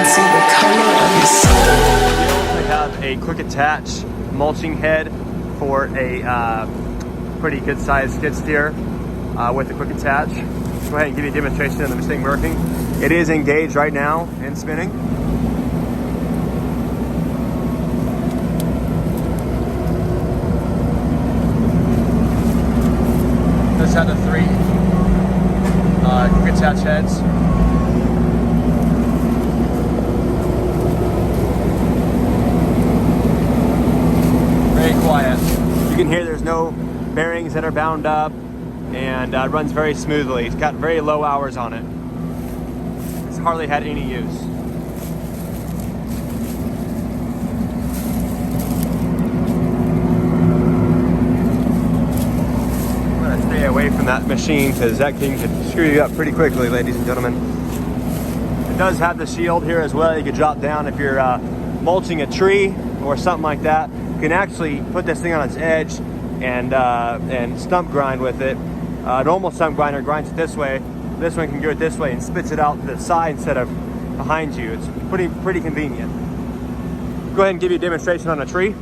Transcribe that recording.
see the color of your soul. We have a quick attach mulching head for a pretty good sized skid steer with a quick attach. Go ahead and give you a demonstration of the machine working. It is engaged right now and spinning. This had the 3 quick attach heads. Very quiet. You can hear there's no bearings that are bound up, and it runs very smoothly. It's got very low hours on it. It's hardly had any use. I'm gonna stay away from that machine because that thing could screw you up pretty quickly, ladies and gentlemen. It does have the shield here as well. You could drop down if you're mulching a tree or something like that. You can actually put this thing on its edge and stump grind with it. Normal stump grinder grinds it this way. This one can go it this way and spits it out to the side instead of behind you. It's pretty convenient. Go ahead and give you a demonstration on a tree.